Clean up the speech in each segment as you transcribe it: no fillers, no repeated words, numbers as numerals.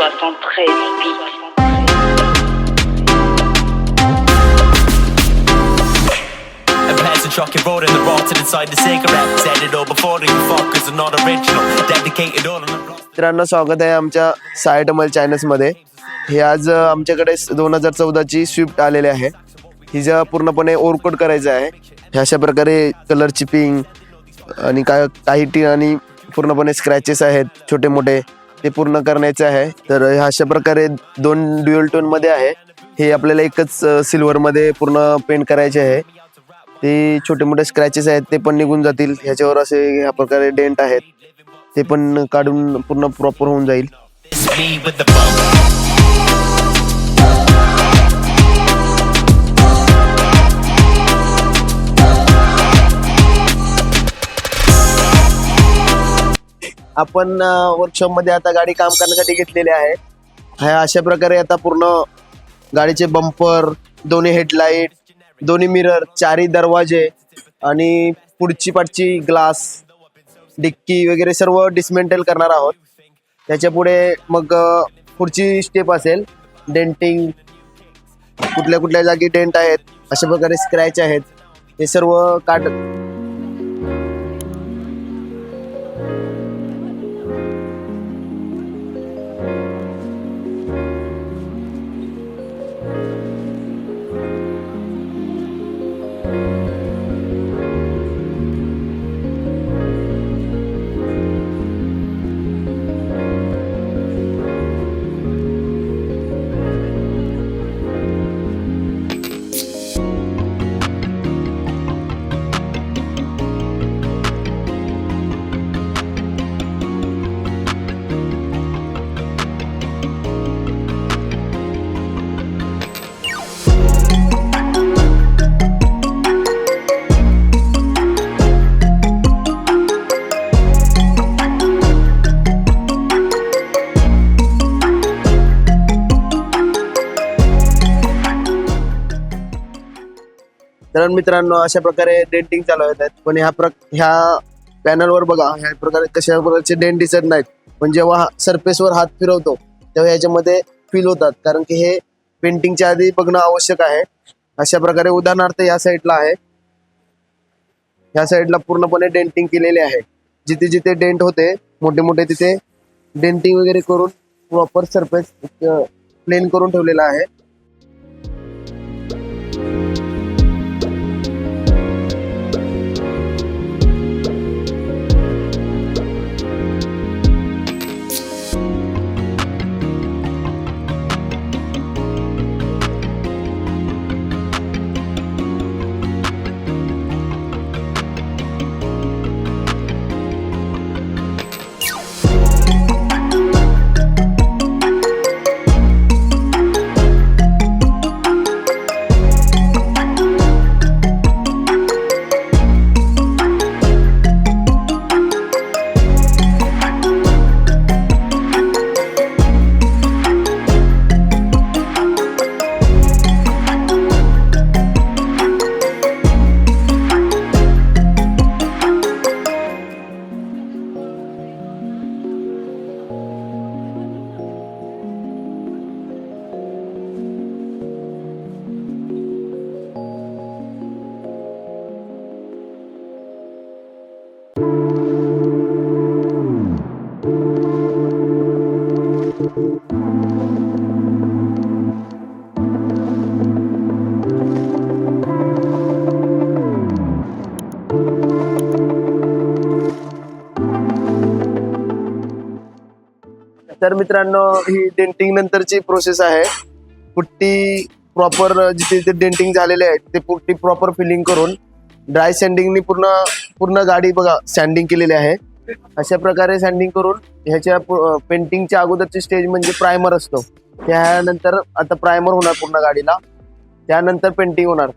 73 beats. Trucking road and the rotten inside the cigarette. Said it all before you fuckers are not original. Dedicated all on the block. मित्रांनो, स्वागत आहे आमच्या सायटमल चॅनल्समध्ये. हे आज आमच्याकडे 2014 ची स्विफ्ट आलेली आहे. हिचं पूर्णपणे ओव्हरकोट करायचं आहे. हे अशा प्रकारे कलर चिपिंग आणि काही ठिकाणी पूर्णपणे स्क्रॅचेस आहेत छोटे मोठे, ते पूर्ण करण्याचे आहे. तर अशा प्रकारे 2 ड्युअल टोन मध्ये आहे. हे आपल्याला एकच सिल्वर मध्ये पूर्ण पेंट करायचे आहे. ते छोटे मोठे स्क्रॅचेस आहेत ते पण निघून जातील. ह्याच्यावर असे ह्या प्रकारे डेंट आहेत ते पण काढून पूर्ण प्रॉपर होऊन जाईल. आपण वर्कशॉप मध्ये आता गाडी काम करण्यासाठी घेतलेली आहे. ह्या अशा प्रकारे आता पूर्ण गाडीचे बंपर, दोन्ही हेडलाईट, दोन्ही मिरर, 4ही दरवाजे आणि पुढची पाठची ग्लास, डिक्की वगैरे सर्व डिसमेंटल करणार आहोत. त्याच्या पुढे मग पुढची स्टेप असेल डेंटिंग. कुठल्या कुठल्या जागी डेंट आहेत, अशा प्रकारे स्क्रॅच आहेत, हे सर्व काढ. तर मित्रांनो, अशा प्रकारे डेंटिंग चालू आहेत. पण ह्या पॅनलवर बघा, ह्या प्रकारे कशा प्रकारचे डेंट दिसत नाहीत. पण जेव्हा सरफेसवर हात फिरवतो तेव्हा याच्यामध्ये फील होतात, कारण की हे पेंटिंगच्या आधी बघणं आवश्यक आहे. अशा प्रकारे उदाहरणार्थ या साईडला आहे, ह्या साईडला पूर्णपणे डेंटिंग केलेले आहे. जिथे जिथे डेंट होते मोठे मोठे तिथे डेंटिंग वगैरे करून प्रॉपर सरफेस प्लेन करून ठेवलेला आहे. तर मित्रांनो, ही डेंटिंग नंतरची प्रोसेस आहे. पुट्टी प्रॉपर जिथे जिथे डेंटिंग झालेले आहे ते पुट्टी प्रॉपर फिलिंग करून ड्राय सँडिंगनी पूर्ण गाडी बघा सँडिंग केलेली आहे. अशा प्रकारे सँडिंग करून ह्याच्या पेंटिंगच्या अगोदरची स्टेज म्हणजे प्रायमर असतो. त्यानंतर आता प्रायमर होणार पूर्ण गाडीला, त्यानंतर पेंटिंग होणार.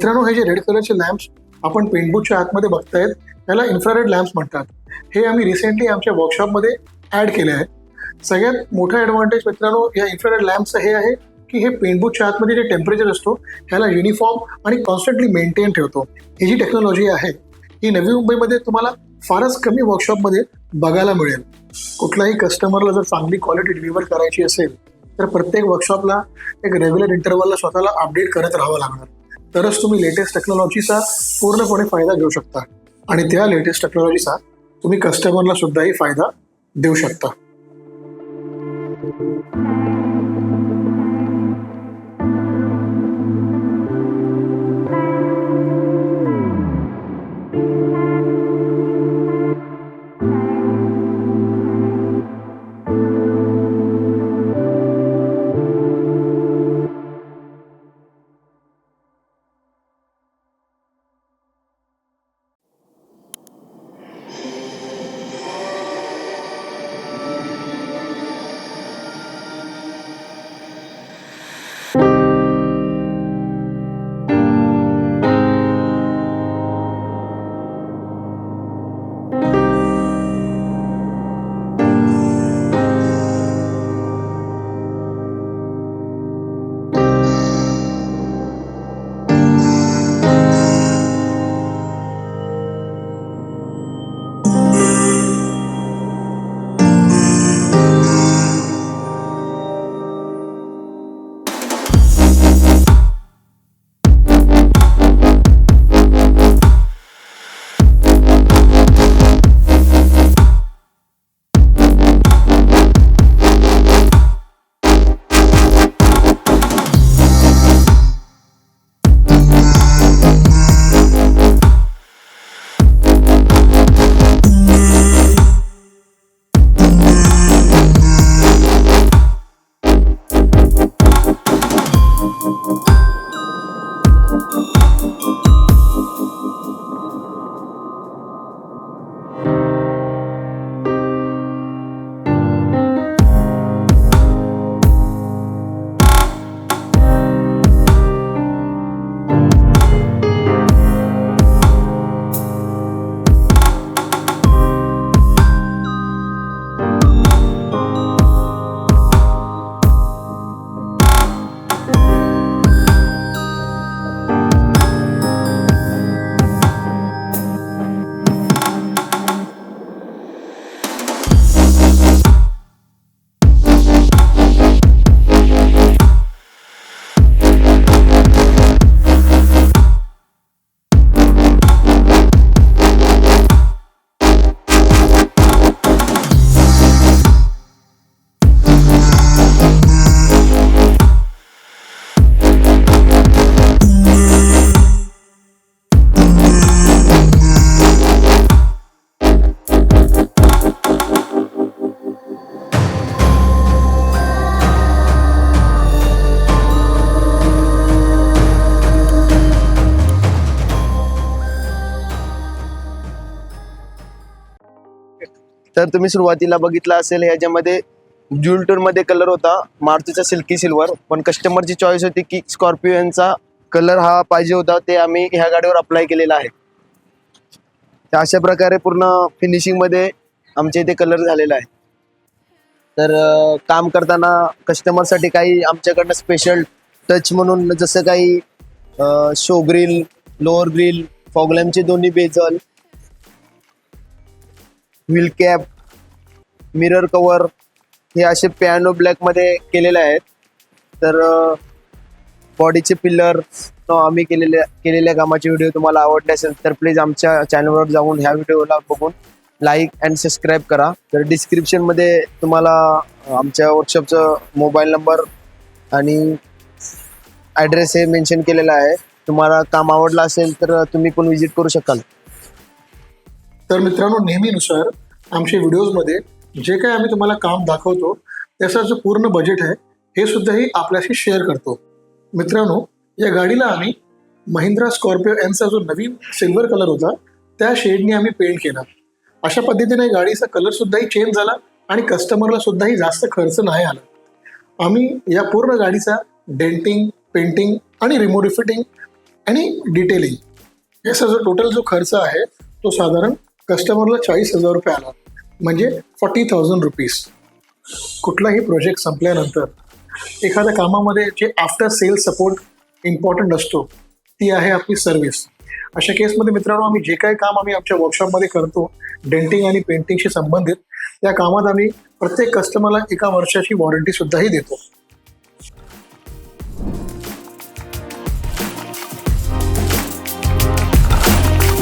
मित्रांनो, हे जे रेड कलरचे लॅम्प्स आपण पेंटबूथच्या आतमध्ये बघतायत त्याला इन्फ्रारेड लॅम्प्स म्हणतात. हे आम्ही रिसेंटली आमच्या वर्कशॉपमध्ये ॲड केले आहे. सगळ्यात मोठा ॲडव्हान्टेज मित्रांनो या इन्फ्रारेड लॅम्पचं हे आहे की हे पेंटबूथच्या आतमध्ये जे टेम्परेचर असतो ह्याला युनिफॉर्म आणि कॉन्स्टंटली मेंटेन ठेवतो. ही जी टेक्नॉलॉजी आहे ही नवी मुंबईमध्ये तुम्हाला फारच कमी वर्कशॉपमध्ये बघायला मिळेल. कुठलाही कस्टमरला जर चांगली क्वालिटी डिलिव्हर करायची असेल तर प्रत्येक वर्कशॉपला एक रेग्युलर इंटरवलला स्वतःला अपडेट करत राहावं लागणार, तरच तुम्ही लेटेस्ट टेक्नॉलॉजीचा पूर्णपणे फायदा घेऊ शकता आणि त्या लेटेस्ट टेक्नॉलॉजीचा तुम्ही कस्टमरला सुद्धाही फायदा देऊ शकता. तर तुम्ही सुरुवातीला बघितला असेल ह्याच्यामध्ये ज्युल टोन मध्ये कलर होता मारुतीचा सिल्की सिल्वर, पण कस्टमरची चॉईस होती की स्कॉर्पिओचा कलर हा पाहिजे होता, ते आम्ही ह्या गाडीवर अप्लाय केलेला आहे. तर अशा प्रकारे पूर्ण फिनिशिंग मध्ये आमच्या इथे कलर झालेला आहे. तर काम करताना कस्टमरसाठी काही आमच्याकडनं स्पेशल टच म्हणून जसं काही शो ग्रिल, लोअर ग्रिल, फॉगलॅम्पचे दोन्ही bezel, wheel cap, mirror cover हे असे पियानो ब्लॅक मध्ये केलेले आहेत. तर बॉडीचे पिलर आम्ही केलेल्या कामाचे व्हिडिओ तुम्हाला आवडले असेल तर प्लीज आमच्या चॅनलवर जाऊन ह्या व्हिडिओला बघून लाईक अँड सबस्क्राईब करा. तर डिस्क्रिप्शनमध्ये तुम्हाला आमच्या वर्कशॉपचं मोबाईल नंबर आणि ॲड्रेस हे मेन्शन केलेला आहे. तुम्हाला काम आवडलं असेल तर तुम्ही पण व्हिजिट करू शकाल. तर मित्रांनो, नेहमीनुसार आमच्या व्हिडिओजमध्ये जे काही आम्ही तुम्हाला काम दाखवतो त्याचं जो पूर्ण बजेट आहे हे सुद्धाही आपल्याशी शेअर करतो. मित्रांनो, या गाडीला आम्ही महिंद्रा स्कॉर्पिओ एनचा जो नवीन सिल्वर कलर होता त्या शेडने आम्ही पेंट केला. अशा पद्धतीने गाडीचा कलर सुद्धाही चेंज झाला आणि कस्टमरला सुद्धाही जास्त खर्च नाही आला. आम्ही या पूर्ण गाडीचा डेंटिंग, पेंटिंग आणि रिमोव्ह फिटिंग आणि डिटेलिंग, याचा जो टोटल जो खर्च आहे तो साधारण कस्टमरला 40,000 रुपये आला, म्हणजे 40,000 रुपीज. कुठलाही प्रोजेक्ट संपल्यानंतर एखाद्या कामामध्ये जे आफ्टर सेल सपोर्ट इम्पॉर्टंट असतो ती आहे आपली सर्व्हिस. अशा केसमध्ये मित्रांनो आम्ही जे काही काम आम्ही आमच्या वर्कशॉपमध्ये करतो डेंटिंग आणि पेंटिंगशी संबंधित, त्या कामात आम्ही प्रत्येक कस्टमरला 1 वर्षाची वॉरंटी सुद्धाही देतो.